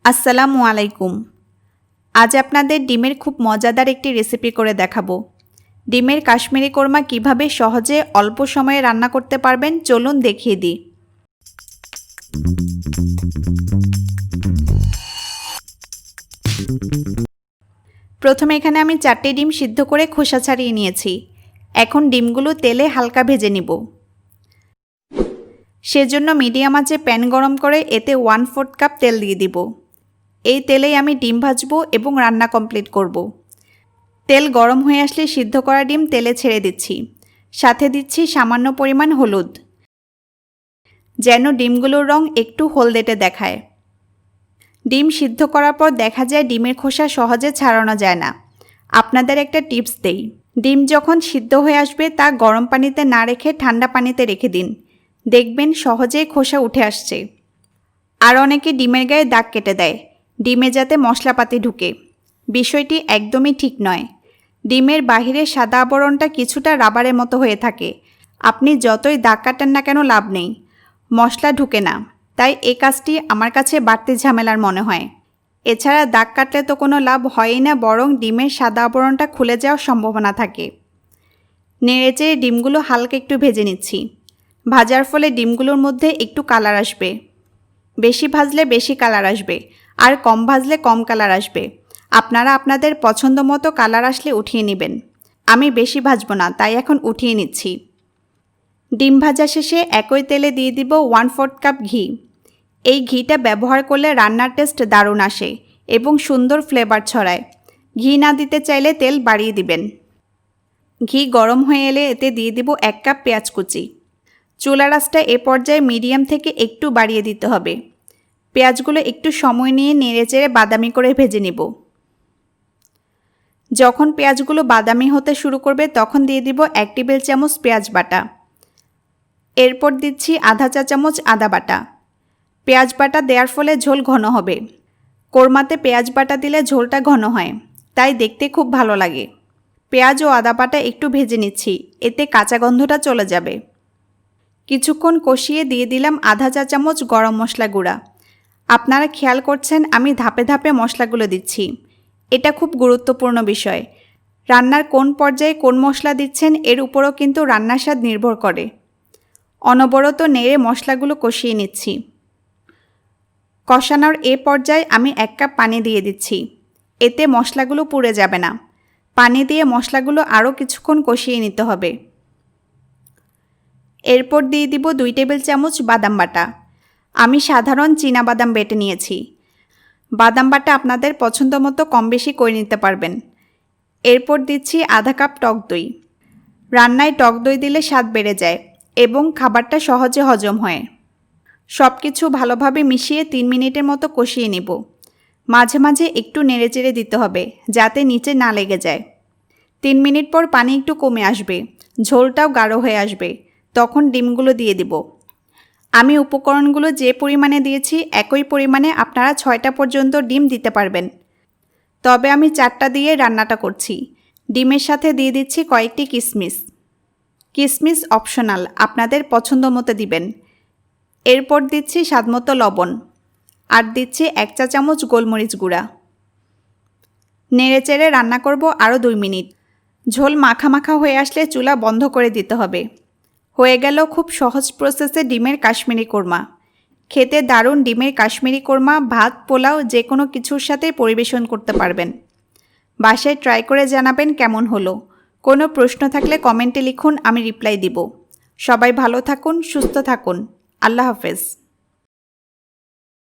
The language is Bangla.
আসসালামু আলাইকুম। আজ আপনাদের ডিমের খুব মজাদার একটি রেসিপি করে দেখাবো। ডিমের কাশ্মীরি কোরমা কিভাবে সহজে অল্প সময়ে রান্না করতে পারবেন চলুন দেখিয়ে দিই। প্রথমে এখানে আমি 4টি ডিম সিদ্ধ করে খোসা ছাড়িয়ে নিয়েছি। এখন ডিমগুলো তেলে হালকা ভেজে নিব। সেজন্য মিডিয়াম আঁচে প্যান গরম করে এতে 1/4 কাপ তেল দিয়ে দিব। এই তেলেই আমি ডিম ভাজবো এবং রান্না কমপ্লিট করব। তেল গরম হয়ে আসলে সিদ্ধ করা ডিম তেলে ছেড়ে দিচ্ছি। সাথে দিচ্ছি সামান্য পরিমাণ হলুদ, যেন ডিমগুলোর রং একটু হলদেটে দেখায়। ডিম সিদ্ধ করার পর দেখা যায় ডিমের খোসা সহজে ছাড়ানো যায় না। আপনাদের একটা টিপস দেই, ডিম যখন সিদ্ধ হয়ে আসবে তা গরম পানিতে না রেখে ঠান্ডা পানিতে রেখে দিন। দেখবেন সহজেই খোসা উঠে আসছে। আর অনেকে ডিমের গায়ে দাগ কেটে দেয় ডিমে যাতে মশলাপাতি ঢুকে। বিষয়টি একদমই ঠিক নয়। ডিমের বাহিরের সাদা আবরণটা কিছুটা রাবারের মতো হয়ে থাকে। আপনি যতই দাগ কাটেন না কেন লাভ নেই, মশলা ঢুকে না। তাই এই কাজটি আমার কাছে বাড়তি ঝামেলার মনে হয়। এছাড়া দাগ কাটলে তো কোনো লাভ হয়ই না, বরং ডিমের সাদা আবরণটা খুলে যাওয়ার সম্ভাবনা থাকে। নেড়েচেড়ে ডিমগুলো হালকা একটু ভেজে নিচ্ছি। ভাজার ফলে ডিমগুলোর মধ্যে একটু কালার আসবে। বেশি ভাজলে বেশি কালার আসবে, আর কম ভাজলে কম কালার আসবে। আপনারা আপনাদের পছন্দ মতো কালার আসলে উঠিয়ে নেবেন। আমি বেশি ভাজবো না, তাই এখন উঠিয়ে নিচ্ছি। ডিম ভাজা শেষে একই তেলে দিয়ে দিব 1/4 কাপ ঘি। এই ঘিটা ব্যবহার করলে রান্নার টেস্ট দারুণ আসে এবং সুন্দর ফ্লেভার ছড়ায়। ঘি না দিতে চাইলে তেল বাড়িয়ে দিবেন। ঘি গরম হয়ে এলে এতে দিয়ে দিব 1 কাপ পেঁয়াজ কুচি। চুলার আঁচটা এ পর্যায়ে মিডিয়াম থেকে একটু বাড়িয়ে দিতে হবে। পেঁয়াজগুলো একটু সময় নিয়ে নেড়েচেড়ে বাদামি করে ভেজে নিব। যখন পেঁয়াজগুলো বাদামি হতে শুরু করবে তখন দিয়ে দিব 1 টেবিল চামচ পেঁয়াজ বাটা। এরপর দিচ্ছি আধা চা চামচ আদা বাটা। পেঁয়াজ বাটা দেওয়ার ফলে ঝোল ঘন হবে। কোরমাতে পেঁয়াজ বাটা দিলে ঝোলটা ঘন হয়, তাই দেখতে খুব ভালো লাগে। পেঁয়াজ ও আদা বাটা একটু ভেজে নিচ্ছি, এতে কাঁচা গন্ধটা চলে যাবে। কিছুক্ষণ কষিয়ে দিয়ে দিলাম আধা চা চামচ গরম মশলা গুঁড়া। আপনারা খেয়াল করছেন আমি ধাপে ধাপে মশলাগুলো দিচ্ছি। এটা খুব গুরুত্বপূর্ণ বিষয়। রান্নার কোন পর্যায়ে কোন মশলা দিচ্ছেন এর উপরও কিন্তু রান্নার স্বাদ নির্ভর করে। অনবরত নেড়ে মশলাগুলো কষিয়ে নিচ্ছি। কষানোর এ পর্যায়ে আমি 1 কাপ পানি দিয়ে দিচ্ছি। এতে মশলাগুলো পুড়ে যাবে না। পানি দিয়ে মশলাগুলো আরও কিছুক্ষণ কষিয়ে নিতে হবে। এরপর দিয়ে দিব 2 টেবিল চামচ বাদাম বাটা। আমি সাধারণ চীনা বাদাম বেটে নিয়েছি। বাদাম বাটা আপনাদের পছন্দ মতো কম বেশি করে নিতে পারবেন। এরপর দিচ্ছি আধা কাপ টক দই। রান্নায় টক দই দিলে স্বাদ বেড়ে যায় এবং খাবারটা সহজে হজম হয়। সব কিছু ভালোভাবে মিশিয়ে 3 মিনিটের মতো কষিয়ে নেব। মাঝে মাঝে একটু নেড়েচেড়ে দিতে হবে যাতে নিচে না লেগে যায়। 3 মিনিট পর পানি একটু কমে আসবে, ঝোলটাও গাঢ় হয়ে আসবে। তখন ডিমগুলো দিয়ে দিব। আমি উপকরণগুলো যে পরিমাণে দিয়েছি একই পরিমাণে আপনারা 6টা পর্যন্ত ডিম দিতে পারবেন। তবে আমি 4টা দিয়ে রান্নাটা করছি। ডিমের সাথে দিয়ে দিচ্ছি কয়েকটি কিশমিশ। কিশমিশ অপশনাল, আপনাদের পছন্দ মতো দিবেন। এরপর দিচ্ছি স্বাদমতো লবণ, আর দিচ্ছি 1 চা চামচ গোলমরিচ গুঁড়া। নেড়েচেড়ে রান্না করব আরও 2 মিনিট। ঝোল মাখা মাখা হয়ে আসলে চুলা বন্ধ করে দিতে হবে। হয়ে গেল খুব সহজ প্রসেসে ডিমের কাশ্মীরি কোরমা। খেতে দারুণ ডিমের কাশ্মীরি কোরমা ভাত, পোলাও যে কোনো কিছুর সাথে পরিবেশন করতে পারবেন। বাসায় ট্রাই করে জানাবেন কেমন হলো। কোনো প্রশ্ন থাকলে কমেন্টে লিখুন, আমি রিপ্লাই দিব। সবাই ভালো থাকুন, সুস্থ থাকুন। আল্লাহ হাফেজ।